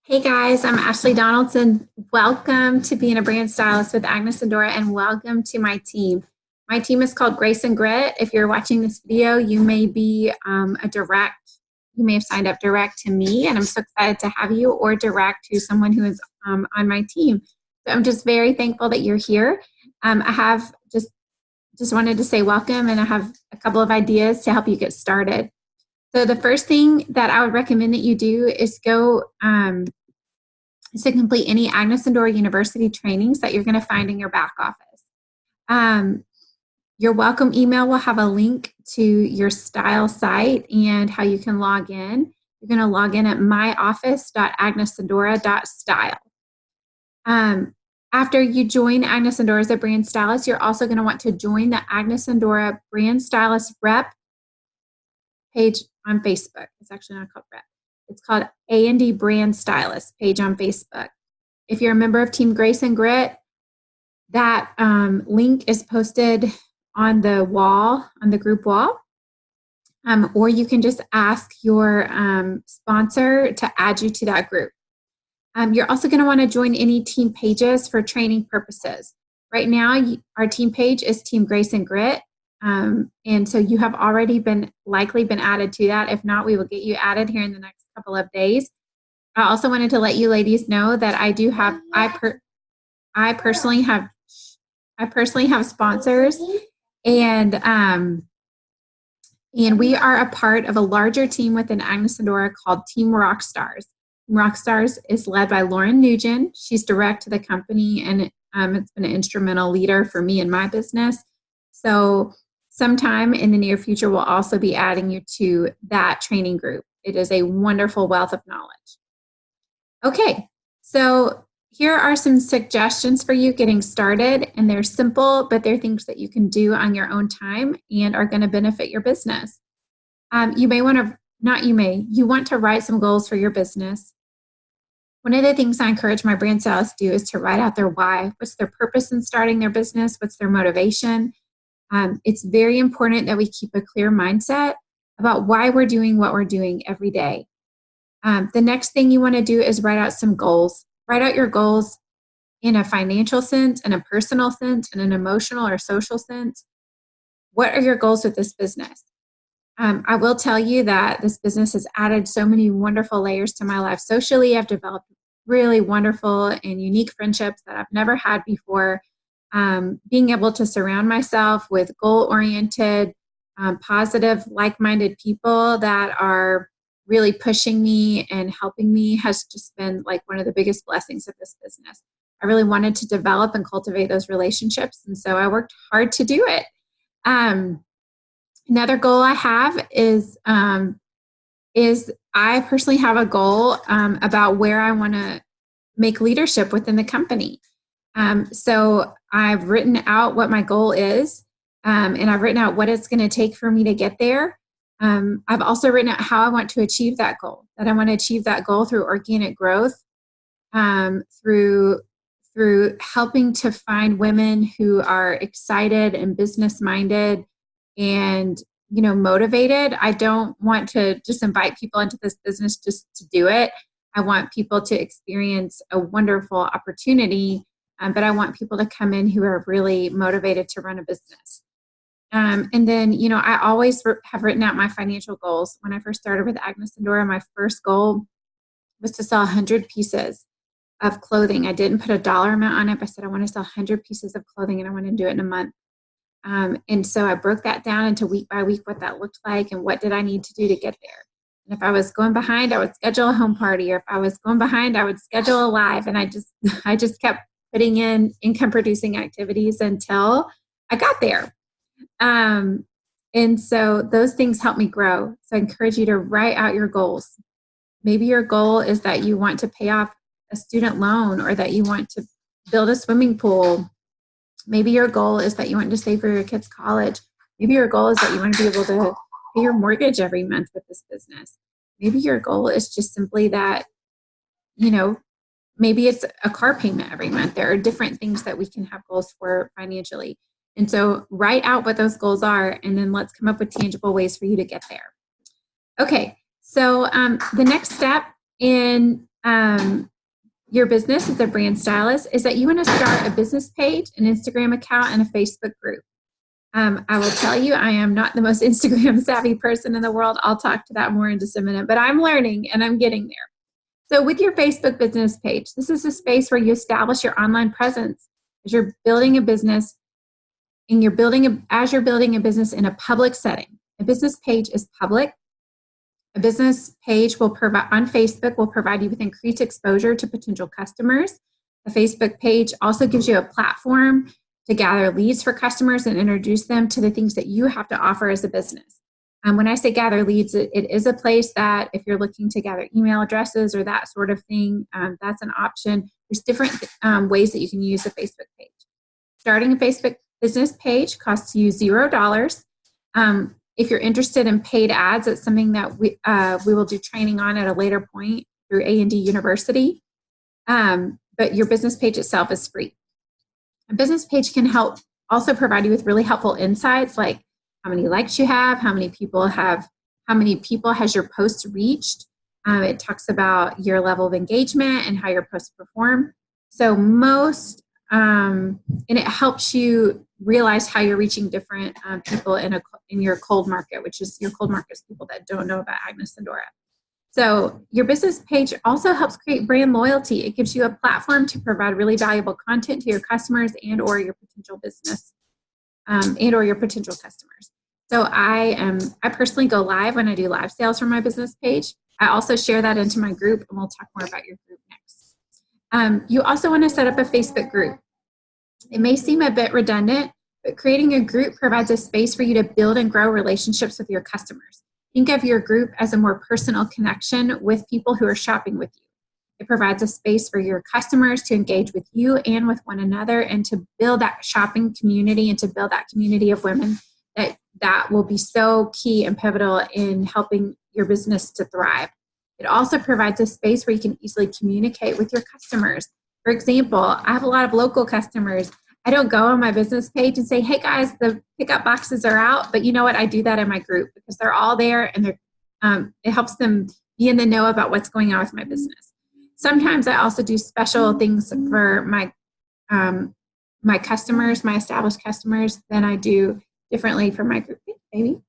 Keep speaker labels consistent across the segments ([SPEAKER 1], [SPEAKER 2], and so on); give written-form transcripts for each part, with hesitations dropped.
[SPEAKER 1] Hey guys, I'm Ashley Donaldson. Welcome to being a brand stylist with Agnes and Dora, and welcome to my team. My team is called Grace and Grit. If you're watching this video, you may be you may have signed up direct to me, and I'm so excited to have you, or direct to someone who is on my team. So I'm just very thankful that you're here. I have just wanted to say welcome, and I have a couple of ideas to help you get started. So the first thing that I would recommend that you do is go to complete any Agnes and Dora University trainings that you're going to find in your back office. Your welcome email will have a link to your style site and how you can log in. You're going to log in at myoffice.agnesandora.style. After you join Agnes and Dora as a brand stylist, you're also going to want to join the Agnes and Dora Brand Stylist Rep page on Facebook. It's actually not called Rep. It's called A&D Brand Stylist page on Facebook. If you're a member of Team Grace and Grit, that link is posted on the wall, on the group wall. Or you can just ask your sponsor to add you to that group. You're also going to want to join any team pages for training purposes. Right now, our team page is Team Grace and Grit. And so you have already likely been added to that. If not, we will get you added here in the next couple of days. I also wanted to let you ladies know that I personally have sponsors, and we are a part of a larger team within Agnes and Dora called Team Rockstars. Team Rockstars is led by Lauren Nugent. She's direct to the company, and it's been an instrumental leader for me in my business. So sometime in the near future, we'll also be adding you to that training group. It is a wonderful wealth of knowledge. Okay, so here are some suggestions for you getting started, and they're simple, but they're things that you can do on your own time and are going to benefit your business. You want to write some goals for your business. One of the things I encourage my brand stylists to do is to write out their why. What's their purpose in starting their business? What's their motivation? It's very important that we keep a clear mindset about why we're doing what we're doing every day. The next thing you want to do is write out some goals. Write out your goals in a financial sense, in a personal sense, in an emotional or social sense. What are your goals with this business? I will tell you that this business has added so many wonderful layers to my life. Socially, I've developed really wonderful and unique friendships that I've never had before. Being able to surround myself with goal-oriented, positive, like-minded people that are really pushing me and helping me has just been like one of the biggest blessings of this business. I really wanted to develop and cultivate those relationships, and so I worked hard to do it. Another goal I have is I personally have a goal about where I want to make leadership within the company. So I've written out what my goal is, and I've written out what it's going to take for me to get there. I've also written out how I want to achieve that goal, that I want to achieve that goal through organic growth, through helping to find women who are excited and business-minded and, motivated. I don't want to just invite people into this business just to do it. I want people to experience a wonderful opportunity, but I want people to come in who are really motivated to run a business. And then, I always have written out my financial goals. When I first started with Agnes and Dora, my first goal was to sell 100 pieces of clothing. I didn't put a dollar amount on it. I said I want to sell 100 pieces of clothing, and I want to do it in a month. And so I broke that down into week by week what that looked like and what did I need to do to get there. And if I was going behind, I would schedule a home party, or if I was going behind, I would schedule a live. And I just kept putting in income producing activities until I got there. And so those things help me grow. So I encourage you to write out your goals. Maybe your goal is that you want to pay off a student loan, or that you want to build a swimming pool. Maybe your goal is that you want to save for your kids' college. Maybe your goal is that you want to be able to pay your mortgage every month with this business. Maybe your goal is just simply that, maybe it's a car payment every month. There are different things that we can have goals for financially. And so write out what those goals are, and then let's come up with tangible ways for you to get there. Okay, so the next step in your business as a brand stylist is that you want to start a business page, an Instagram account, and a Facebook group. I will tell you, I am not the most Instagram savvy person in the world. I'll talk to that more in just a minute, but I'm learning and I'm getting there. So with your Facebook business page, this is a space where you establish your online presence as you're building a business, and as you're building a business in a public setting. A business page is public. A business page on Facebook will provide you with increased exposure to potential customers. A Facebook page also gives you a platform to gather leads for customers and introduce them to the things that you have to offer as a business. When I say gather leads, it is a place that if you're looking to gather email addresses or that sort of thing, that's an option. There's different ways that you can use a Facebook page. Starting a Facebook business page costs you $0. If you're interested in paid ads, it's something that we will do training on at a later point through A&D University. But your business page itself is free. A business page can also provide you with really helpful insights, like how many likes you have, how many people has your post reached. It talks about your level of engagement and how your posts perform. So and it helps you realize how you're reaching different people in your cold market, which is your cold market is people that don't know about Agnes and Dora. So your business page also helps create brand loyalty. It gives you a platform to provide really valuable content to your customers and or your potential business and or your potential customers. So I personally go live when I do live sales from my business page. I also share that into my group, and we'll talk more about your group next. You also want to set up a Facebook group. It may seem a bit redundant, but creating a group provides a space for you to build and grow relationships with your customers. Think of your group as a more personal connection with people who are shopping with you. It provides a space for your customers to engage with you and with one another, and to build that shopping community and to build that community of women that will be so key and pivotal in helping your business to thrive. It also provides a space where you can easily communicate with your customers. For example, I have a lot of local customers. I don't go on my business page and say, hey guys, the pickup boxes are out. But you know what? I do that in my group because they're all there, and it helps them be in the know about what's going on with my business. Sometimes I also do special things for my customers, my established customers, than I do differently for my group. Hey, baby,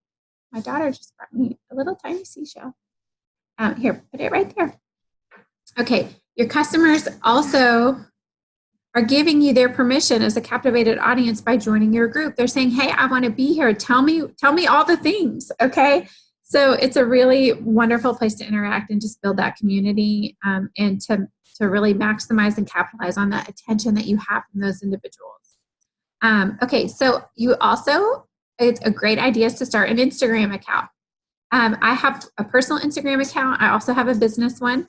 [SPEAKER 1] my daughter just brought me a little tiny seashell. Here, put it right there. Okay, your customers also are giving you their permission as a captivated audience by joining your group. They're saying, hey, I want to be here. Tell me all the things, okay? So it's a really wonderful place to interact and just build that community and to really maximize and capitalize on that attention that you have from those individuals. Okay, so it's a great idea to start an Instagram account. I have a personal Instagram account. I also have a business one.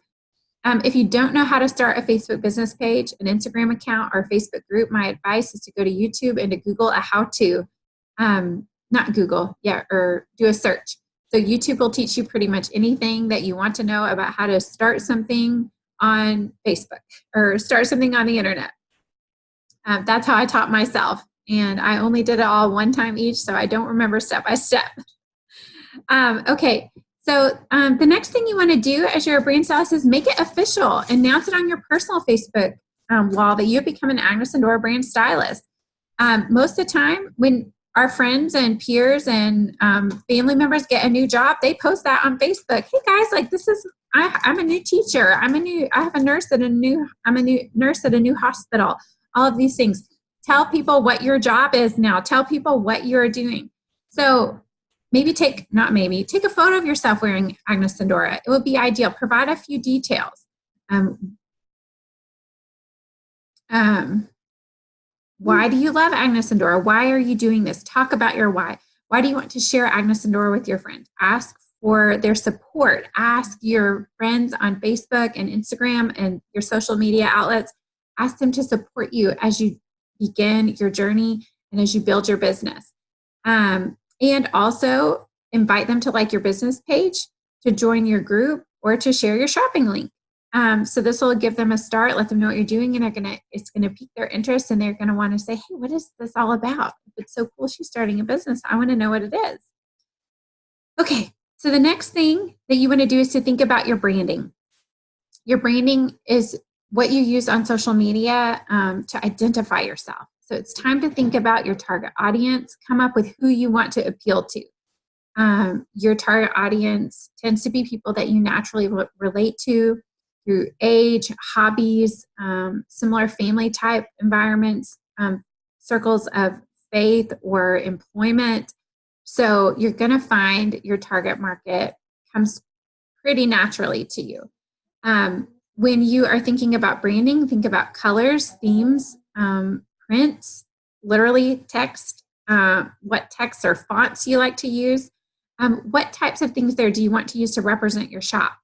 [SPEAKER 1] If you don't know how to start a Facebook business page, an Instagram account, or a Facebook group, my advice is to go to YouTube and to Google a how-to, or do a search. So YouTube will teach you pretty much anything that you want to know about how to start something on Facebook or start something on the internet. That's how I taught myself. And I only did it all one time each, so I don't remember step by step. Okay. So the next thing you want to do as you're a brand stylist is make it official. Announce it on your personal Facebook wall that you've become an Agnes and Dora brand stylist. Most of the time when our friends and peers and family members get a new job, they post that on Facebook. Hey guys, like I'm a new teacher. I'm a new nurse at a new hospital. All of these things. Tell people what your job is now. Tell people what you're doing. So take a photo of yourself wearing Agnes and Dora. It would be ideal. Provide a few details. Why do you love Agnes and Dora? Why are you doing this? Talk about your why. Why do you want to share Agnes and Dora with your friends? Ask for their support. Ask your friends on Facebook and Instagram and your social media outlets. Ask them to support you as you begin your journey and as you build your business. And also invite them to like your business page, to join your group, or to share your shopping link. So this will give them a start, let them know what you're doing, and it's gonna pique their interest, and they're gonna want to say, hey, what is this all about? It's so cool she's starting a business. I want to know what it is. Okay, so the next thing that you want to do is to think about your branding. Your branding is what you use on social media to identify yourself. So it's time to think about your target audience, come up with who you want to appeal to. Your target audience tends to be people that you naturally relate to through age, hobbies, similar family type environments, circles of faith or employment. So you're going to find your target market comes pretty naturally to you. When you are thinking about branding, think about colors, themes, prints, literally text, what texts or fonts you like to use. What types of things there do you want to use to represent your shop?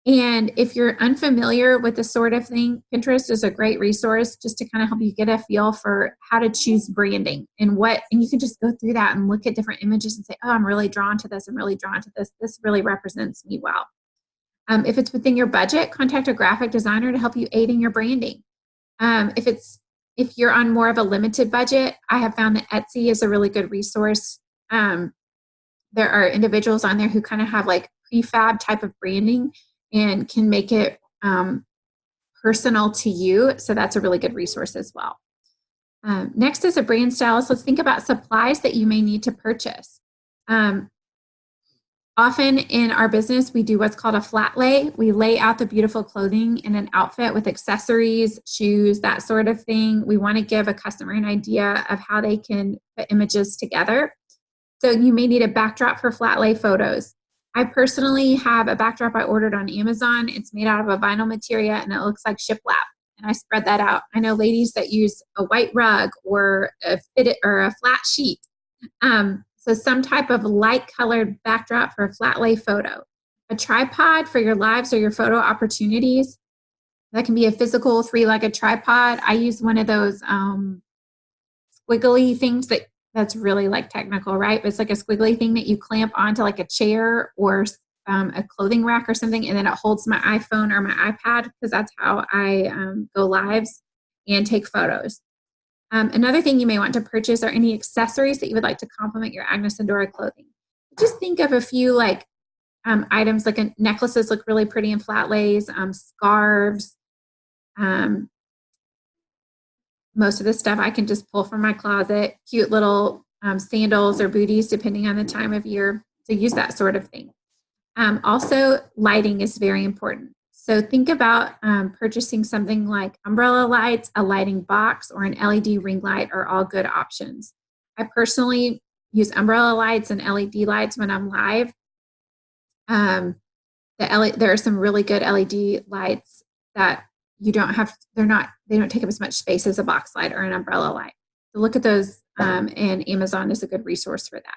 [SPEAKER 1] And if you're unfamiliar with this sort of thing, Pinterest is a great resource just to kind of help you get a feel for how to choose branding and you can just go through that and look at different images and say, oh, I'm really drawn to this. I'm really drawn to this. This really represents me well. If it's within your budget, contact a graphic designer to help you aid in your branding. If you're on more of a limited budget, I have found that Etsy is a really good resource. There are individuals on there who kind of have like prefab type of branding and can make it personal to you. So that's a really good resource as well. Next is a brand stylist. Let's think about supplies that you may need to purchase. Often in our business, we do what's called a flat lay. We lay out the beautiful clothing in an outfit with accessories, shoes, that sort of thing. We want to give a customer an idea of how they can put images together. So you may need a backdrop for flat lay photos. I personally have a backdrop I ordered on Amazon. It's made out of a vinyl material and it looks like shiplap. And I spread that out. I know ladies that use a white rug or a flat sheet. So some type of light colored backdrop for a flat lay photo. A tripod for your lives or your photo opportunities. That can be a physical 3-legged tripod. I use one of those squiggly things that's really like technical, right? But it's like a squiggly thing that you clamp onto like a chair or a clothing rack or something, and then it holds my iPhone or my iPad because that's how I go lives and take photos. Another thing you may want to purchase are any accessories that you would like to complement your Agnes and Dora clothing. Just think of a few like items, like necklaces look really pretty in flat lays, scarves. Most of the stuff I can just pull from my closet, cute little sandals or booties, depending on the time of year. So use that sort of thing. Also, lighting is very important. So think about purchasing something like umbrella lights, a lighting box, or an LED ring light are all good options. I personally use umbrella lights and LED lights when I'm live. There are some really good LED lights that they don't take up as much space as a box light or an umbrella light. So look at those, and Amazon is a good resource for that.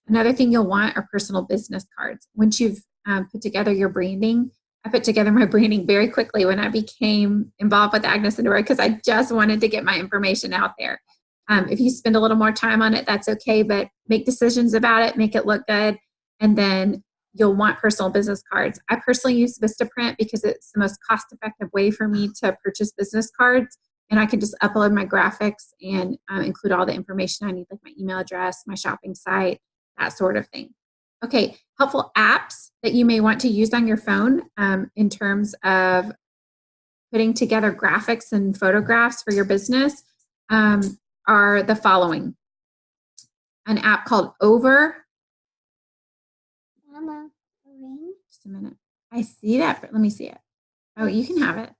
[SPEAKER 1] Another thing you'll want are personal business cards. Once you've put together your branding, I put together my branding very quickly when I became involved with Agnes and Dora because I just wanted to get my information out there. If you spend a little more time on it, that's okay, but make decisions about it, make it look good, and then you'll want personal business cards. I personally use Vistaprint because it's the most cost-effective way for me to purchase business cards, and I can just upload my graphics and include all the information I need, like my email address, my shopping site, that sort of thing. Okay, helpful apps that you may want to use on your phone in terms of putting together graphics and photographs for your business are the following. An app called Over.
[SPEAKER 2] Mama, a ring?
[SPEAKER 1] Just a minute. I see that. Let me see it. Oh, you can have it.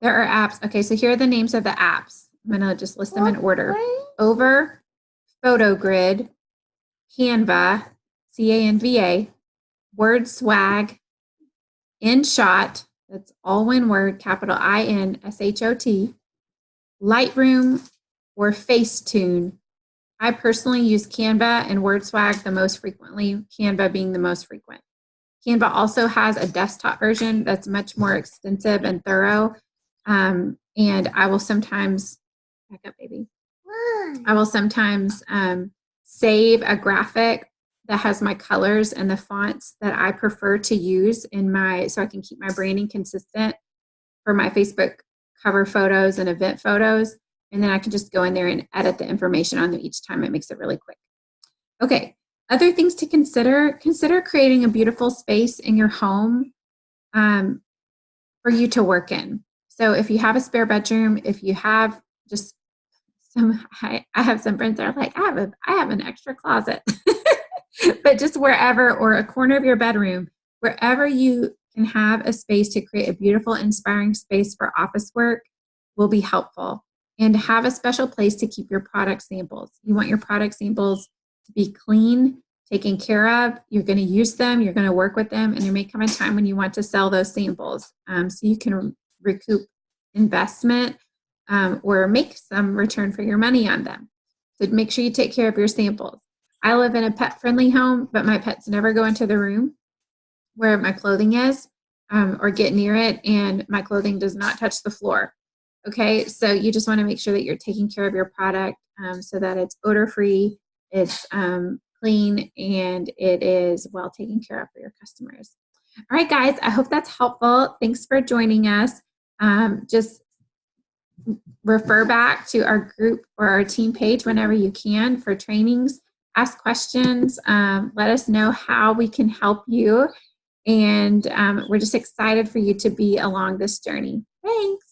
[SPEAKER 1] There are apps. Okay, so here are the names of the apps. I'm going to just list them in order. Over, PhotoGrid, Canva, CANVA, WordSwag, InShot, that's all one word, capital INSHOT, Lightroom, or Facetune. I personally use Canva and WordSwag the most frequently, Canva being the most frequent. Canva also has a desktop version that's much more extensive and thorough. And I will sometimes, back up, baby. I will sometimes save a graphic that has my colors and the fonts that I prefer to use so I can keep my branding consistent for my Facebook cover photos and event photos. And then I can just go in there and edit the information on them each time. It makes it really quick. Okay, other things to consider creating a beautiful space in your home. for you to work in. So if you have a spare bedroom, if you have just I have some friends that are like, I have an extra closet, but just wherever, or a corner of your bedroom, wherever you can have a space to create a beautiful, inspiring space for office work will be helpful. And have a special place to keep your product samples. You want your product samples to be clean, taken care of. You're going to use them, you're going to work with them, and there may come a time when you want to sell those samples, so you can recoup investment or make some return for your money on them. So make sure you take care of your samples. I live in a pet-friendly home, but my pets never go into the room where my clothing is or get near it, and my clothing does not touch the floor. Okay, so you just want to make sure that you're taking care of your product so that it's odor-free, it's clean, and it is well taken care of for your customers. All right, guys, I hope that's helpful. Thanks for joining us. Just refer back to our group or our team page whenever you can for trainings. Ask questions. Let us know how we can help you. And we're just excited for you to be along this journey. Thanks.